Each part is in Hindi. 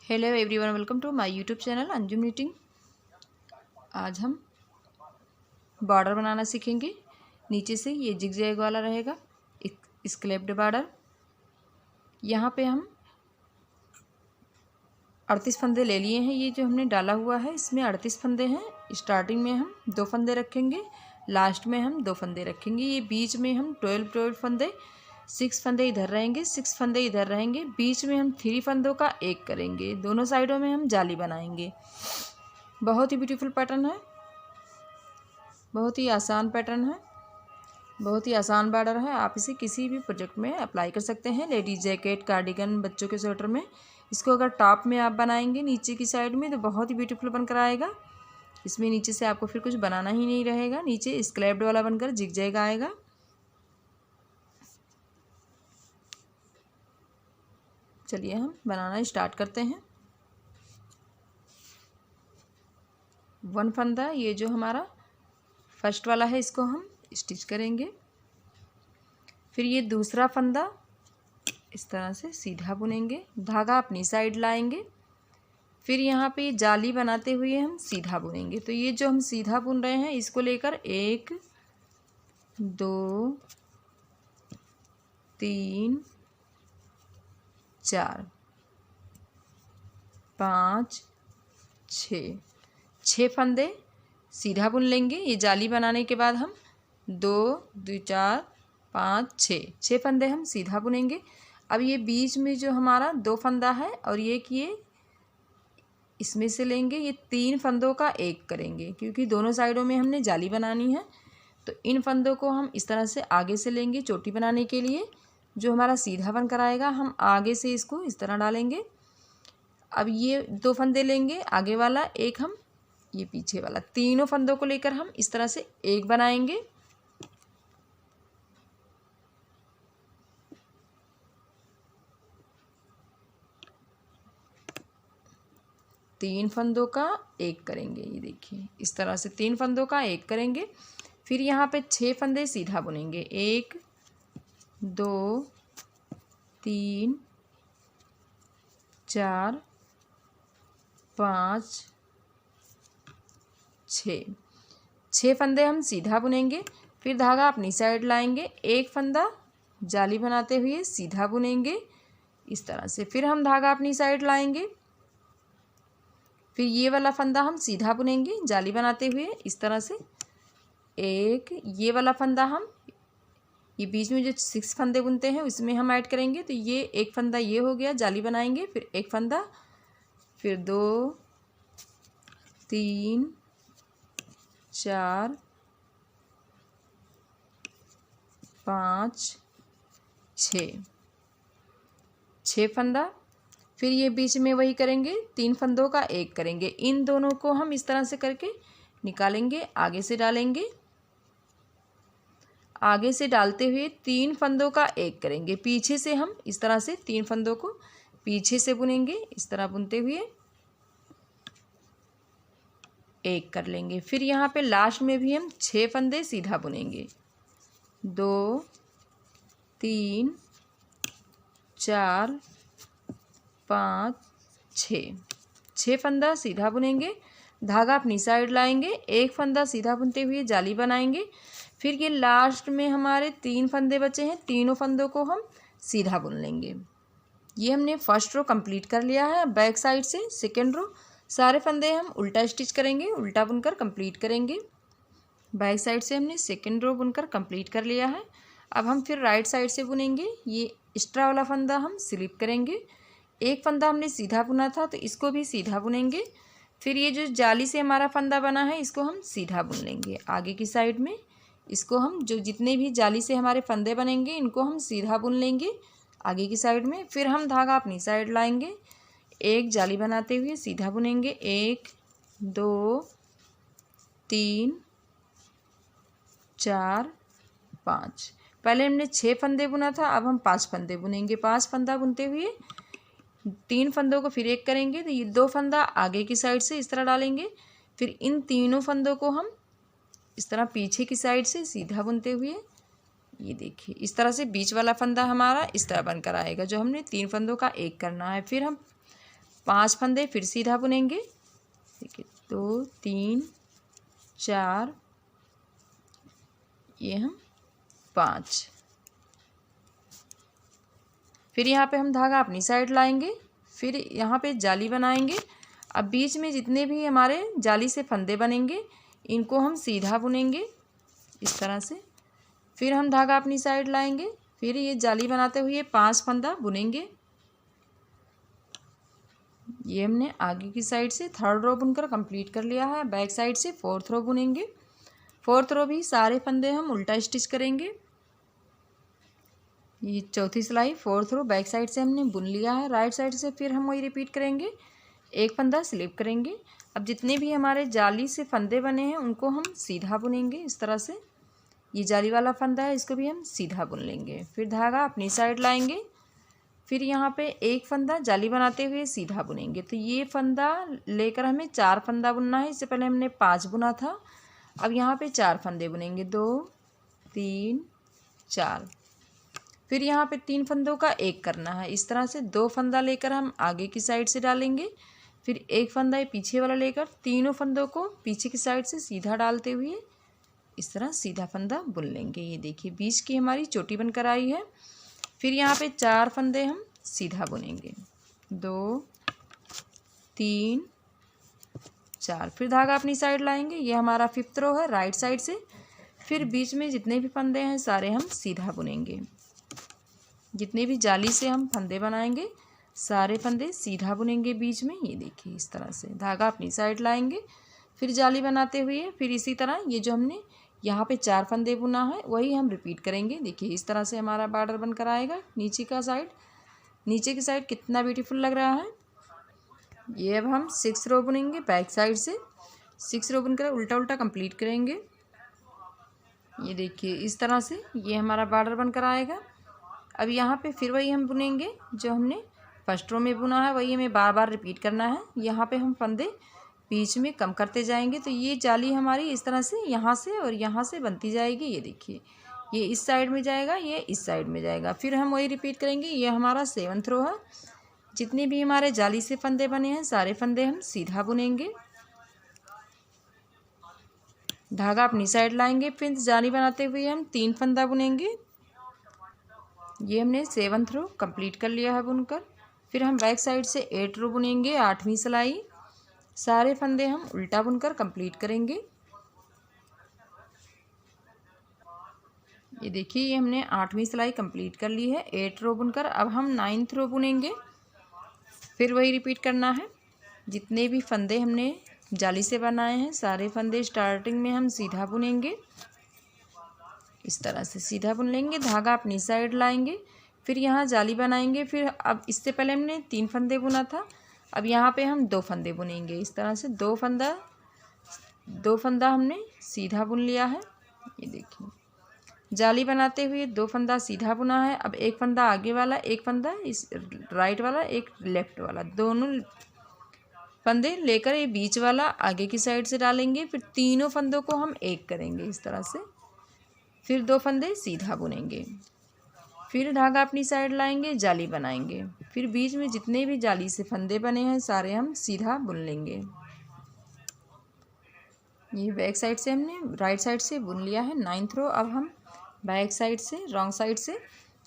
Hello everyone, welcome to my YouTube channel Anjum knitting. आज हम बॉर्डर बनाना सीखेंगे। नीचे से ये जिगजैग वाला रहेगा, स्क्लेप्ड बॉर्डर। यहाँ पे हम 38 फंदे ले लिए हैं। ये जो हमने डाला हुआ है इसमें 38 फंदे हैं। स्टार्टिंग में हम 2 फंदे रखेंगे, लास्ट में हम 2 फंदे रखेंगे। ये बीच में हम 12 फंदे, 6 फंदे इधर रहेंगे, 6 फंदे इधर रहेंगे। बीच में हम 3 फंदों का एक करेंगे। दोनों साइडों में हम जाली बनाएंगे। बहुत ही ब्यूटीफुल पैटर्न है, बहुत ही आसान पैटर्न है, बहुत ही आसान बॉर्डर है। आप इसे किसी भी प्रोजेक्ट में अप्लाई कर सकते हैं। लेडीज जैकेट, कार्डिगन, बच्चों के स्वेटर में इसको अगर टॉप में आप बनाएंगे नीचे की साइड में तो बहुत ही ब्यूटीफुल बनकर आएगा। इसमें नीचे से आपको फिर कुछ बनाना ही नहीं रहेगा। नीचे स्क्लैप्ड वाला बनकर जिगजैग आएगा। चलिए हम बनाना स्टार्ट करते हैं। 1 फंदा, ये जो हमारा फर्स्ट वाला है, इसको हम स्टिच करेंगे। फिर ये दूसरा फंदा इस तरह से सीधा बुनेंगे, धागा अपनी साइड लाएंगे। फिर यहाँ पे जाली बनाते हुए हम सीधा बुनेंगे। तो ये जो हम सीधा बुन रहे हैं इसको लेकर 1 2 3 4 5 6 फंदे सीधा बुन लेंगे। ये जाली बनाने के बाद हम 2 2 4 5 6 फंदे हम सीधा बुनेंगे। अब ये बीच में जो हमारा 2 फंदा है और ये इसमें से लेंगे, ये 3 फंदों का एक करेंगे क्योंकि दोनों साइडों में हमने जाली बनानी है। तो इन फंदों को हम इस तरह से आगे से लेंगे चोटी बनाने के लिए। जो हमारा सीधा बनकर आएगा हम आगे से इसको इस तरह डालेंगे। अब ये 2 फंदे लेंगे, आगे वाला एक, हम ये पीछे वाला, तीनों फंदों को लेकर हम इस तरह से एक बनाएंगे। तीन फंदों का एक करेंगे। ये देखिए इस तरह से 3 फंदों का एक करेंगे। फिर यहाँ पे 6 फंदे सीधा बुनेंगे। 1 2 3 4 5 6 फंदे हम सीधा बुनेंगे। फिर धागा अपनी साइड लाएंगे, एक फंदा जाली बनाते हुए सीधा बुनेंगे इस तरह से। फिर हम धागा अपनी साइड लाएंगे, फिर ये वाला फंदा हम सीधा बुनेंगे जाली बनाते हुए इस तरह से। एक ये वाला फंदा हम ये बीच में जो 6 फंदे बुनते हैं उसमें हम ऐड करेंगे। तो ये एक फंदा ये हो गया, जाली बनाएंगे, फिर एक फंदा, फिर 2 3 4 5 6 फंदा। फिर ये बीच में वही करेंगे, 3 फंदों का एक करेंगे। इन दोनों को हम इस तरह से करके निकालेंगे, आगे से डालेंगे। आगे से डालते हुए 3 फंदों का एक करेंगे। पीछे से हम इस तरह से 3 फंदों को पीछे से बुनेंगे, इस तरह बुनते हुए एक कर लेंगे। फिर यहाँ पे लास्ट में भी हम 6 फंदे सीधा बुनेंगे। 2 3 4 5 6 फंदा सीधा बुनेंगे, धागा अपनी साइड लाएंगे, एक फंदा सीधा बुनते हुए जाली बनाएंगे। फिर ये लास्ट में हमारे 3 फंदे बचे हैं, तीनों फंदों को हम सीधा बुन लेंगे। ये हमने फर्स्ट रो कंप्लीट कर लिया है। बैक साइड से सेकेंड रो सारे फंदे हम उल्टा स्टिच करेंगे, उल्टा बुनकर कंप्लीट करेंगे। बैक साइड से हमने सेकेंड रो बुनकर कंप्लीट कर लिया है। अब हम फिर राइट साइड से बुनेंगे। ये एक्स्ट्रा वाला फंदा हम स्लिप करेंगे। एक फंदा हमने सीधा बुना था तो इसको भी सीधा बुनेंगे। फिर ये जो जाली से हमारा फंदा बना है इसको हम सीधा बुन लेंगे आगे की साइड में। इसको हम जो जितने भी जाली से हमारे फंदे बनेंगे इनको हम सीधा बुन लेंगे आगे की साइड में। फिर हम धागा अपनी साइड लाएंगे, एक जाली बनाते हुए सीधा बुनेंगे। 1 2 3 4 5। पहले हमने 6 फंदे बुना था, अब हम 5 फंदे बुनेंगे। 5 फंदा बुनते हुए 3 फंदों को फिर एक करेंगे। तो ये 2 फंदा आगे की साइड से इस तरह डालेंगे। फिर इन तीनों फंदों को हम इस तरह पीछे की साइड से सीधा बुनते हुए, ये देखिए इस तरह से बीच वाला फंदा हमारा इस तरह बनकर आएगा जो हमने 3 फंदों का एक करना है। फिर हम 5 फंदे फिर सीधा बुनेंगे। देखिए 2 3 4, ये हम 5। फिर यहाँ पे हम धागा अपनी साइड लाएंगे, फिर यहाँ पे जाली बनाएंगे। अब बीच में जितने भी हमारे जाली से फंदे बनेंगे इनको हम सीधा बुनेंगे इस तरह से। फिर हम धागा अपनी साइड लाएंगे, फिर ये जाली बनाते हुए 5 फंदा बुनेंगे। ये हमने आगे की साइड से 3rd रो बुनकर कंप्लीट कर लिया है। बैक साइड से 4th रो बुनेंगे। 4th रो भी सारे फंदे हम उल्टा स्टिच करेंगे। ये चौथी सिलाई 4th रो बैक साइड से हमने बुन लिया है। राइट साइड से फिर हम वही रिपीट करेंगे, एक फंदा स्लिप करेंगे। अब जितने भी हमारे जाली से फंदे बने हैं उनको हम सीधा बुनेंगे इस तरह से। ये जाली वाला फंदा है, इसको भी हम सीधा बुन लेंगे। फिर धागा अपनी साइड लाएंगे, फिर यहाँ पे एक फंदा जाली बनाते हुए सीधा बुनेंगे। तो ये फंदा लेकर हमें 4 फंदा बुनना है। इससे पहले हमने 5 बुना था, अब यहाँ पे 4 फंदे बुनेंगे, 2 3 4। फिर यहाँ पे 3 फंदों का एक करना है। इस तरह से 2 फंदा लेकर हम आगे की साइड से डालेंगे, फिर एक फंदा पीछे वाला लेकर तीनों फंदों को पीछे की साइड से सीधा डालते हुए इस तरह सीधा फंदा बुन लेंगे। ये देखिए बीच की हमारी चोटी बनकर आई है। फिर यहाँ पे 4 फंदे हम सीधा बुनेंगे, 2 3 4। फिर धागा अपनी साइड लाएंगे, ये हमारा 5th रो है राइट साइड से। फिर बीच में जितने भी फंदे हैं सारे हम सीधा बुनेंगे। जितने भी जाली से हम फंदे बनाएंगे सारे फंदे सीधा बुनेंगे बीच में। ये देखिए इस तरह से धागा अपनी साइड लाएंगे, फिर जाली बनाते हुए फिर इसी तरह ये जो हमने यहाँ पे 4 फंदे बुना है वही हम रिपीट करेंगे। देखिए इस तरह से हमारा बॉर्डर बनकर आएगा। नीचे का साइड, नीचे की साइड कितना ब्यूटीफुल लग रहा है। ये अब हम 6 रो बुनेंगे बैक साइड से। 6 रो बुनकर उल्टा उल्टा कंप्लीट करेंगे। ये देखिए इस तरह से ये हमारा बॉर्डर बनकर आएगा। अब यहाँ पे फिर वही हम बुनेंगे जो हमने 1st रो में बुना है, वही हमें बार बार रिपीट करना है। यहाँ पे हम फंदे बीच में कम करते जाएंगे तो ये जाली हमारी इस तरह से यहाँ से और यहाँ से बनती जाएगी। ये देखिए ये इस साइड में जाएगा, ये इस साइड में जाएगा। फिर हम वही रिपीट करेंगे। ये हमारा 7th रो है। जितने भी हमारे जाली से फंदे बने हैं सारे फंदे हम सीधा बुनेंगे। धागा अपनी साइड लाएंगे, फिर जाली बनाते हुए हम 3 फंदा बुनेंगे। ये हमने 7th रो कंप्लीट कर लिया है बुनकर। फिर हम बैक साइड से 8 रो बुनेंगे, 8वीं सिलाई। सारे फंदे हम उल्टा बुनकर कंप्लीट करेंगे। ये देखिए ये हमने 8वीं सिलाई कंप्लीट कर ली है 8 रो बुनकर। अब हम 9th रो बुनेंगे, फिर वही रिपीट करना है। जितने भी फंदे हमने जाली से बनाए हैं सारे फंदे स्टार्टिंग में हम सीधा बुनेंगे। इस तरह से सीधा बुन लेंगे। धागा अपनी साइड लाएंगे, फिर यहाँ जाली बनाएंगे। फिर अब इससे पहले हमने 3 फंदे बुना था, अब यहाँ पे हम 2 फंदे बुनेंगे। इस तरह से 2 फंदा हमने सीधा बुन लिया है। ये देखिए जाली बनाते हुए 2 फंदा सीधा बुना है। अब एक फंदा आगे वाला, एक फंदा इस राइट वाला, एक लेफ्ट वाला, दोनों फंदे लेकर ये बीच वाला आगे की साइड से डालेंगे। फिर तीनों फंदों को हम एक करेंगे इस तरह से। फिर 2 फंदे सीधा बुनेंगे, फिर धागा अपनी साइड लाएंगे, जाली बनाएंगे। फिर बीच में जितने भी जाली से फंदे बने हैं सारे हम सीधा बुन लेंगे। ये बैक साइड से हमने राइट साइड से बुन लिया है 9th रो। अब हम बैक साइड से रॉन्ग साइड से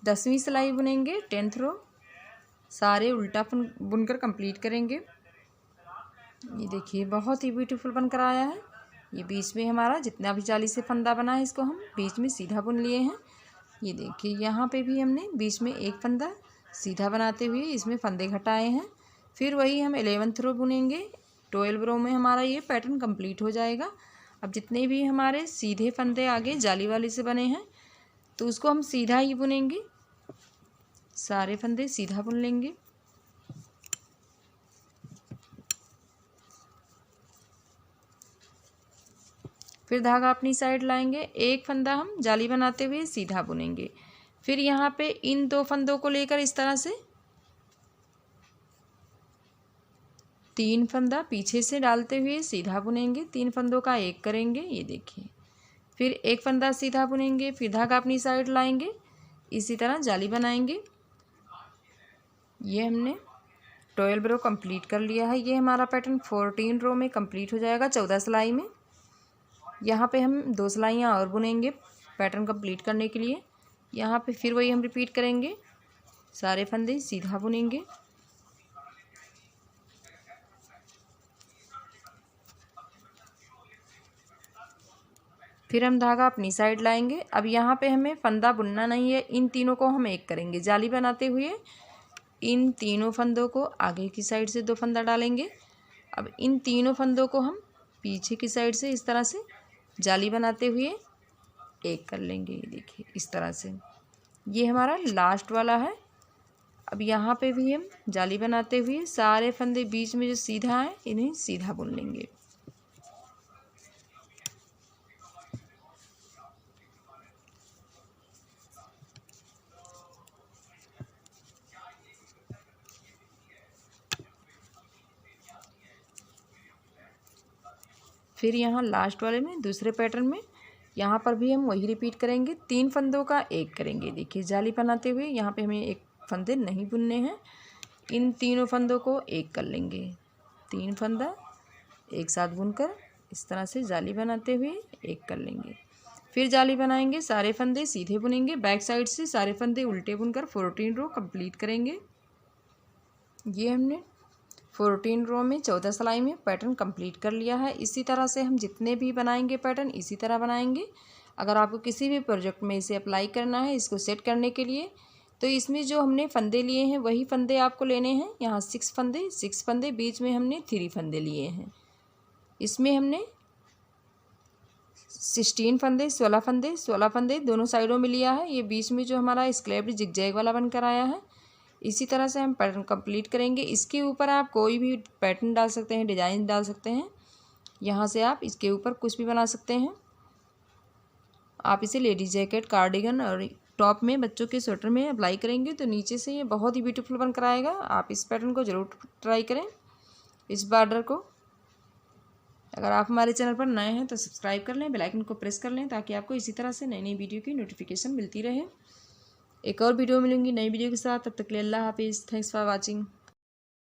10वीं सिलाई बुनेंगे 10th रो। सारे उल्टा बुनकर कंप्लीट करेंगे। ये देखिए बहुत ही ब्यूटीफुल बनकर आया है। ये बीच में हमारा जितना भी जाली से फंदा बना है इसको हम बीच में सीधा बुन लिए हैं। ये देखिए यहाँ पे भी हमने बीच में एक फंदा सीधा बनाते हुए इसमें फंदे घटाए हैं। फिर वही हम 11th रो बुनेंगे। 12 रो में हमारा ये पैटर्न कंप्लीट हो जाएगा। अब जितने भी हमारे सीधे फंदे आगे जाली वाली से बने हैं तो उसको हम सीधा ही बुनेंगे। सारे फंदे सीधा बुन लेंगे। फिर धागा अपनी साइड लाएंगे, एक फंदा हम जाली बनाते हुए सीधा बुनेंगे। फिर यहाँ पे इन 2 फंदों को लेकर इस तरह से 3 फंदा पीछे से डालते हुए सीधा बुनेंगे। 3 फंदों का एक करेंगे। ये देखिए फिर एक फंदा सीधा बुनेंगे, फिर धागा अपनी साइड लाएंगे, इसी तरह जाली बनाएंगे। ये हमने 12 रो कंप्लीट कर लिया है। ये हमारा पैटर्न 14 रो में कंप्लीट हो जाएगा 14 सिलाई में। यहाँ पे हम 2 सिलाइयाँ और बुनेंगे पैटर्न कंप्लीट करने के लिए। यहाँ पे फिर वही हम रिपीट करेंगे, सारे फंदे सीधा बुनेंगे। फिर हम धागा अपनी साइड लाएंगे। अब यहाँ पे हमें फंदा बुनना नहीं है, इन तीनों को हम एक करेंगे। जाली बनाते हुए इन तीनों फंदों को आगे की साइड से 2 फंदा डालेंगे। अब इन तीनों फंदों को हम पीछे की साइड से इस तरह से जाली बनाते हुए एक कर लेंगे। ये देखिए इस तरह से, ये हमारा लास्ट वाला है। अब यहाँ पे भी हम जाली बनाते हुए सारे फंदे बीच में जो सीधा है इन्हें सीधा बुन लेंगे। फिर यहाँ लास्ट वाले में दूसरे पैटर्न में यहाँ पर भी हम वही रिपीट करेंगे, 3 फंदों का एक करेंगे। देखिए जाली बनाते हुए यहाँ पे हमें एक फंदे नहीं बुनने हैं, इन तीनों फंदों को एक कर लेंगे। 3 फंदा एक साथ बुनकर इस तरह से जाली बनाते हुए एक कर लेंगे। फिर जाली बनाएंगे, सारे फंदे सीधे बुनेंगे, बैक साइड से सारे फंदे उल्टे बुनकर 14 रो कंप्लीट करेंगे। ये हमने 14 रो में 14 सिलाई में पैटर्न कंप्लीट कर लिया है। इसी तरह से हम जितने भी बनाएंगे पैटर्न इसी तरह बनाएंगे। अगर आपको किसी भी प्रोजेक्ट में इसे अप्लाई करना है, इसको सेट करने के लिए, तो इसमें जो हमने फंदे लिए हैं वही फंदे आपको लेने हैं। यहाँ 6 फंदे, बीच में हमने 3 फंदे लिए हैं। इसमें हमने 16 फंदे दोनों साइडों में लिया है। ये बीच में जो हमारा स्क्लेप्ड जिगजैग वाला बनकर आया है, इसी तरह से हम पैटर्न कंप्लीट करेंगे। इसके ऊपर आप कोई भी पैटर्न डाल सकते हैं, डिजाइन डाल सकते हैं। यहाँ से आप इसके ऊपर कुछ भी बना सकते हैं। आप इसे लेडीज जैकेट, कार्डिगन और टॉप में, बच्चों के स्वेटर में अप्लाई करेंगे तो नीचे से ये बहुत ही ब्यूटीफुल बनकर आएगा। आप इस पैटर्न को ज़रूर ट्राई करें, इस बॉर्डर को। अगर आप हमारे चैनल पर नए हैं तो सब्सक्राइब कर लें, बेल आइकन को प्रेस कर लें ताकि आपको इसी तरह से नई नई वीडियो की नोटिफिकेशन मिलती रहे। एक और वीडियो मिलूंगी नई वीडियो के साथ, तब तक के लिए अल्लाह हाफिज़। Thanks for watching.